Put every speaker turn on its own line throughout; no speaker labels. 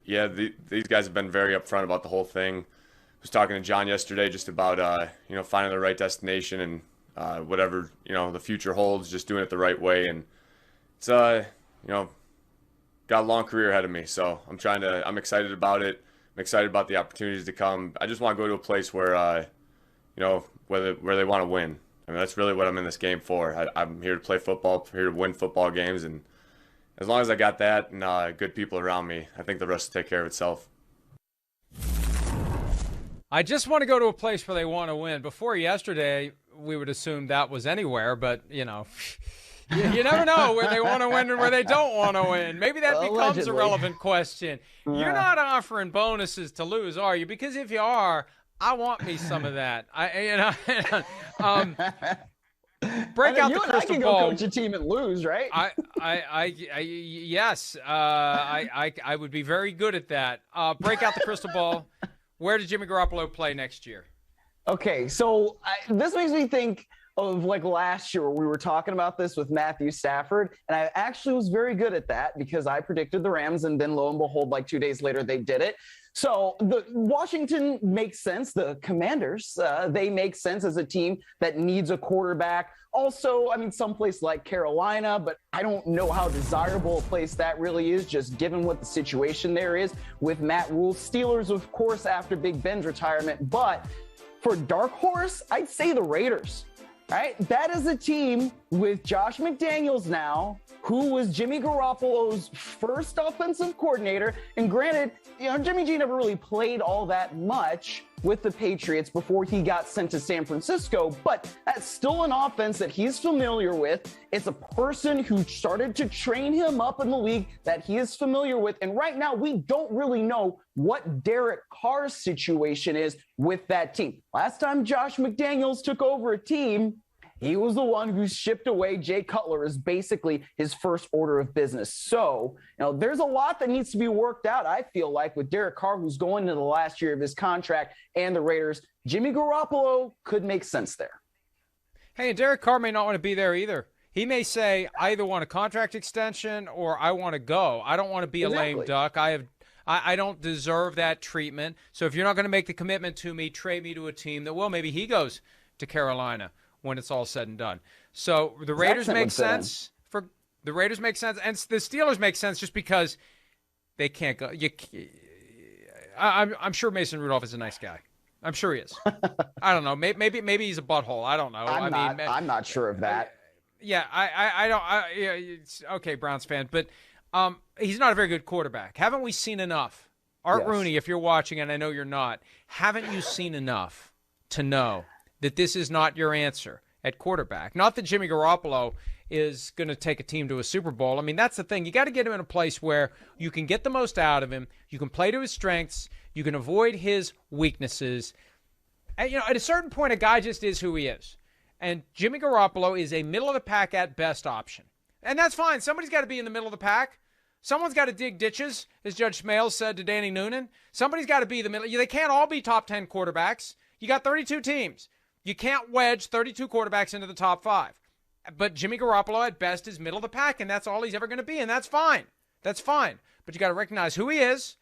Yeah, these guys have been very upfront about the whole thing. I was talking to John yesterday just about finding the right destination and whatever the future holds, just doing it the right way. And it's got a long career ahead of me, so I'm excited about it. I'm excited about the opportunities to come. I just want to go to a place where where they want to win. I mean, that's really what I'm in this game for. I'm here to play football, here to win football games, and as long as I got that and good people around me, I think the rest will take care of itself.
I just want to go to a place where they want to win. Before yesterday, we would assume that was anywhere, but, you never know where they want to win and where they don't want to win. Maybe that becomes
Allegedly.
a relevant question. You're not offering bonuses to lose, are you? Because if you are, I want me some of that. Break out the crystal ball.
I can go coach a team and lose, right?
Yes. I would be very good at that. Break out the crystal ball. Where does Jimmy Garoppolo play next year?
Okay, so this makes me think of like last year where we were talking about this with Matthew Stafford, and I actually was very good at that because I predicted the Rams, and then lo and behold, like 2 days later, they did it. So the Washington makes sense. The Commanders, they make sense as a team that needs a quarterback. Also, I mean, someplace like Carolina, but I don't know how desirable a place that really is, just given what the situation there is with Matt Rule. Steelers, of course, after Big Ben's retirement. But for dark horse, I'd say the Raiders. Right? That is a team with Josh McDaniels now, who was Jimmy Garoppolo's first offensive coordinator. And granted, Jimmy G never really played all that much with the Patriots before he got sent to San Francisco, but that's still an offense that he's familiar with. It's a person who started to train him up in the league that he is familiar with. And right now, we don't really know what Derek Carr's situation is with that team. Last time Josh McDaniels took over a team, he was the one who shipped away Jay Cutler as basically his first order of business. So, there's a lot that needs to be worked out, I feel like, with Derek Carr, who's going into the last year of his contract, and the Raiders. Jimmy Garoppolo could make sense there.
Hey, and Derek Carr may not want to be there either. He may say, I either want a contract extension or I want to go. I don't want to be a lame duck. I don't deserve that treatment. So if you're not going to make the commitment to me, trade me to a team that will. Maybe he goes to Carolina when it's all said and done. So the Raiders make sense. The Raiders make sense, and the Steelers make sense just because they can't go. I'm sure Mason Rudolph is a nice guy. I'm sure he is. I don't know. Maybe he's a butthole. I don't know.
I'm not sure of that.
Yeah, I don't. It's okay, Browns fan, but he's not a very good quarterback. Haven't we seen enough? Art Rooney, if you're watching, and I know you're not, haven't you seen enough to know that this is not your answer at quarterback? Not that Jimmy Garoppolo is going to take a team to a Super Bowl. I mean, that's the thing. You got to get him in a place where you can get the most out of him. You can play to his strengths. You can avoid his weaknesses. And, at a certain point, a guy just is who he is. And Jimmy Garoppolo is a middle-of-the-pack at best option. And that's fine. Somebody's got to be in the middle of the pack. Someone's got to dig ditches, as Judge Smales said to Danny Noonan. Somebody's got to be the middle. They can't all be top 10 quarterbacks. You got 32 teams. You can't wedge 32 quarterbacks into the top 5. But Jimmy Garoppolo at best is middle of the pack, and that's all he's ever going to be, and that's fine. That's fine. But you got to recognize who he is,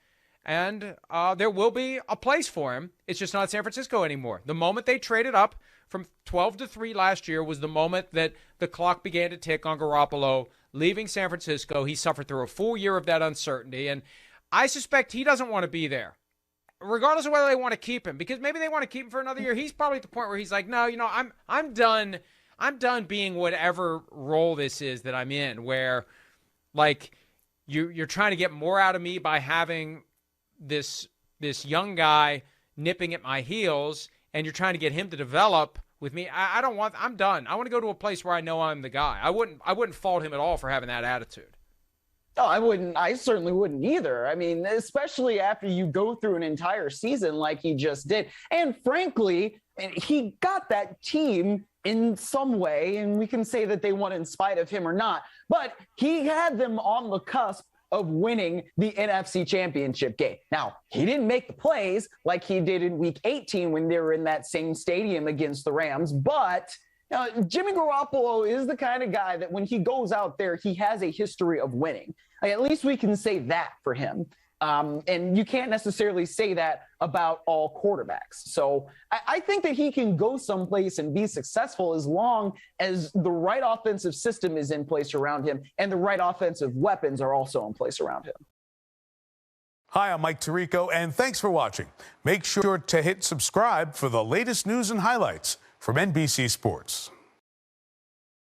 and there will be a place for him. It's just not San Francisco anymore. The moment they traded up from 12-3 last year was the moment that the clock began to tick on Garoppolo leaving San Francisco. He suffered through a full year of that uncertainty, and I suspect he doesn't want to be there, regardless of whether they want to keep him, because maybe they want to keep him for another year. He's probably at the point where he's like, no, I'm done. I'm done being whatever role this is that I'm in, where like you're trying to get more out of me by having this young guy nipping at my heels, and you're trying to get him to develop with me. I'm done. I want to go to a place where I know I'm the guy. I wouldn't fault him at all for having that attitude.
Oh, I wouldn't. I certainly wouldn't either. I mean, especially after you go through an entire season like he just did. And frankly, he got that team in some way, and we can say that they won in spite of him or not, but he had them on the cusp of winning the NFC Championship game. Now, he didn't make the plays like he did in Week 18 when they were in that same stadium against the Rams, but Jimmy Garoppolo is the kind of guy that when he goes out there, he has a history of winning. Like, at least we can say that for him. And you can't necessarily say that about all quarterbacks. So I think that he can go someplace and be successful as long as the right offensive system is in place around him and the right offensive weapons are also in place around him.
Hi, I'm Mike Tirico, and thanks for watching. Make sure to hit subscribe for the latest news and highlights from NBC Sports.